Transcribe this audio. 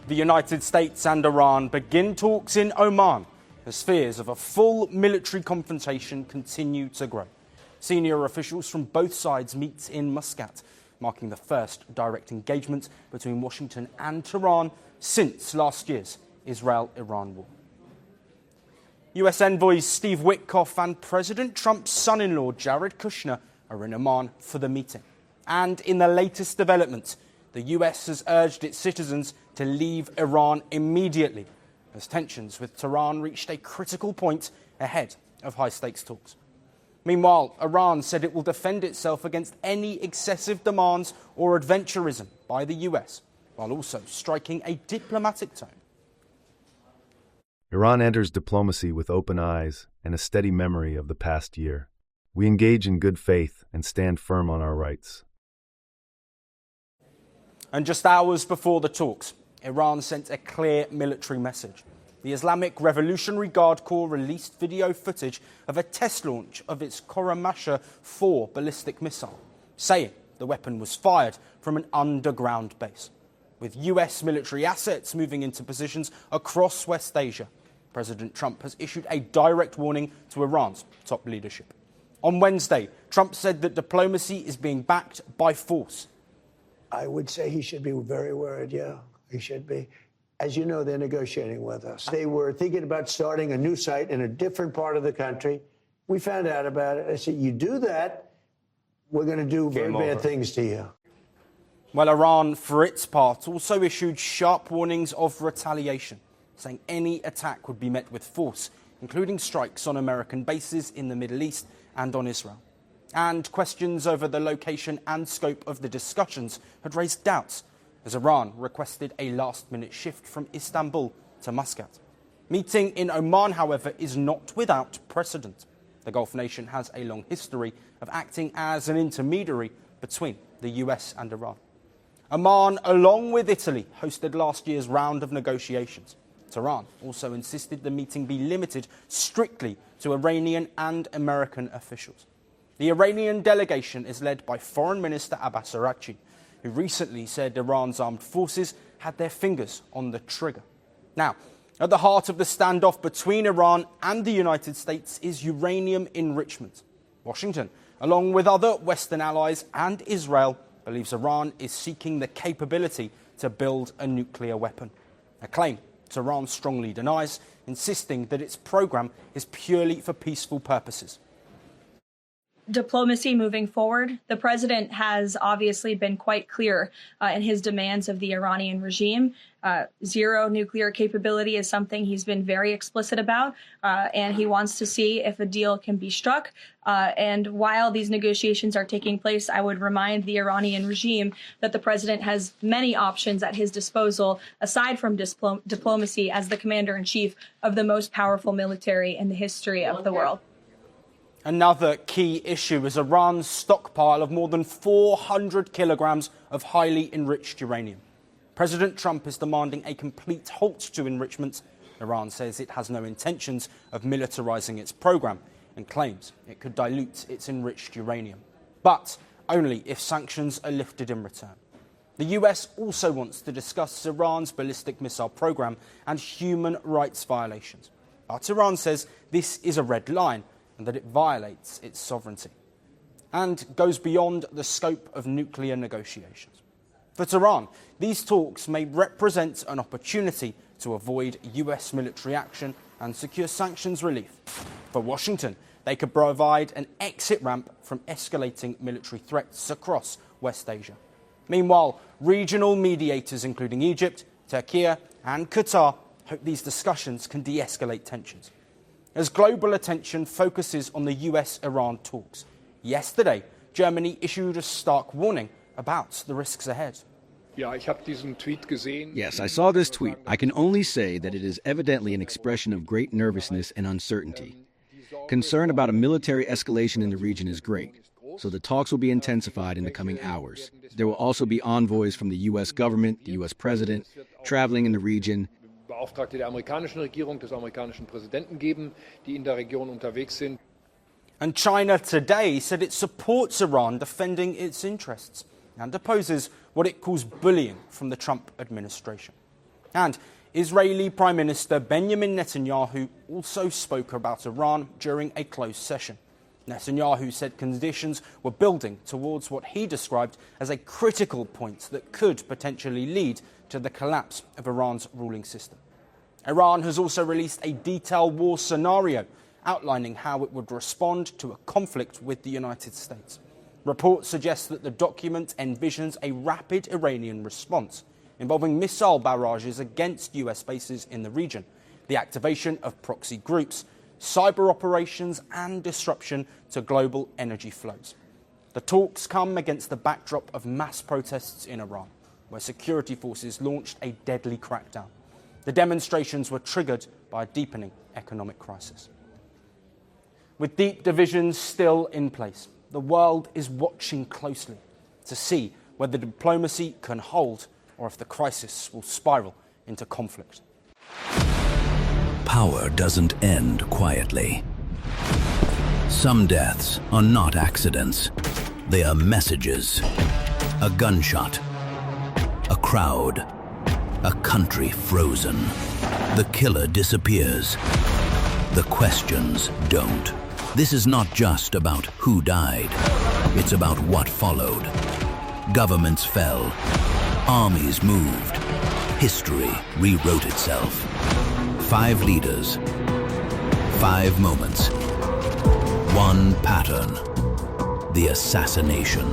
The United States and Iran begin talks in Oman as fears of a full military confrontation continue to grow. Senior officials from both sides meet in Muscat, marking the first direct engagement between Washington and Tehran since last year's Israel-Iran war. US envoys Steve Witkoff and President Trump's son-in-law Jared Kushner are in Oman for the meeting. And in the latest development, the US has urged its citizens to leave Iran immediately as tensions with Tehran reached a critical point ahead of high-stakes talks. Meanwhile, Iran said it will defend itself against any excessive demands or adventurism by the US, while also striking a diplomatic tone. Iran enters diplomacy with open eyes and a steady memory of the past year. We engage in good faith and stand firm on our rights. And just hours before the talks, Iran sent a clear military message. The Islamic Revolutionary Guard Corps released video footage of a test launch of its Khorramshahr 4 ballistic missile, saying the weapon was fired from an underground base. With US military assets moving into positions across West Asia, President Trump has issued a direct warning to Iran's top leadership. On Wednesday, Trump said that diplomacy is being backed by force. I would say he should be very worried, yeah, he should be. As you know, they're negotiating with us. They were thinking about starting a new site in a different part of the country. We found out about it. I said, you do that, we're going to do very bad things to you. Well, Iran, for its part, also issued sharp warnings of retaliation, saying any attack would be met with force, including strikes on American bases in the Middle East and on Israel. And questions over the location and scope of the discussions had raised doubts, as Iran requested a last-minute shift from Istanbul to Muscat. Meeting in Oman, however, is not without precedent. The Gulf nation has a long history of acting as an intermediary between the US and Iran. Oman, along with Italy, hosted last year's round of negotiations. Tehran also insisted the meeting be limited strictly to Iranian and American officials. The Iranian delegation is led by Foreign Minister Abbas Araghchi, who recently said Iran's armed forces had their fingers on the trigger. Now, at the heart of the standoff between Iran and the United States is uranium enrichment. Washington, along with other Western allies and Israel, believes Iran is seeking the capability to build a nuclear weapon, a claim Tehran strongly denies, insisting that its program is purely for peaceful purposes. Diplomacy moving forward. The president has obviously been quite clear in his demands of the Iranian regime. Zero nuclear capability is something he's been very explicit about, and he wants to see if a deal can be struck. And while these negotiations are taking place, I would remind the Iranian regime that the president has many options at his disposal, aside from diplomacy, as the commander-in-chief of the most powerful military in the history of the world. Another key issue is Iran's stockpile of more than 400 kilograms of highly enriched uranium. President Trump is demanding a complete halt to enrichment. Iran says it has no intentions of militarizing its program and claims it could dilute its enriched uranium, but only if sanctions are lifted in return. The US also wants to discuss Iran's ballistic missile program and human rights violations. But Iran says this is a red line and that it violates its sovereignty and goes beyond the scope of nuclear negotiations. For Tehran, these talks may represent an opportunity to avoid US military action and secure sanctions relief. For Washington, they could provide an exit ramp from escalating military threats across West Asia. Meanwhile, regional mediators, including Egypt, Turkey, and Qatar, hope these discussions can de-escalate tensions. As global attention focuses on the US-Iran talks, yesterday, Germany issued a stark warning about the risks ahead. Yes, I saw this tweet. I can only say that it is evidently an expression of great nervousness and uncertainty. Concern about a military escalation in the region is great, so the talks will be intensified in the coming hours. There will also be envoys from the U.S. government, the U.S. president, traveling in the region. Beauftragte der amerikanischen Regierung, des amerikanischen Präsidenten geben, die in der Region unterwegs sind. And China today said it supports Iran defending its interests and opposes what it calls bullying from the Trump administration. And Israeli Prime Minister Benjamin Netanyahu also spoke about Iran during a closed session. Netanyahu said conditions were building towards what he described as a critical point that could potentially lead to the collapse of Iran's ruling system. Iran has also released a detailed war scenario outlining how it would respond to a conflict with the United States. Reports suggest that the document envisions a rapid Iranian response involving missile barrages against US bases in the region, the activation of proxy groups, cyber operations and disruption to global energy flows. The talks come against the backdrop of mass protests in Iran, where security forces launched a deadly crackdown. The demonstrations were triggered by a deepening economic crisis. With deep divisions still in place, the world is watching closely to see whether diplomacy can hold or if the crisis will spiral into conflict. Power doesn't end quietly. Some deaths are not accidents. They are messages. A gunshot. A crowd. A country frozen. The killer disappears. The questions don't. This is not just about who died. It's about what followed. Governments fell. Armies moved. History rewrote itself. 5 leaders. 5 moments. One pattern. The assassination.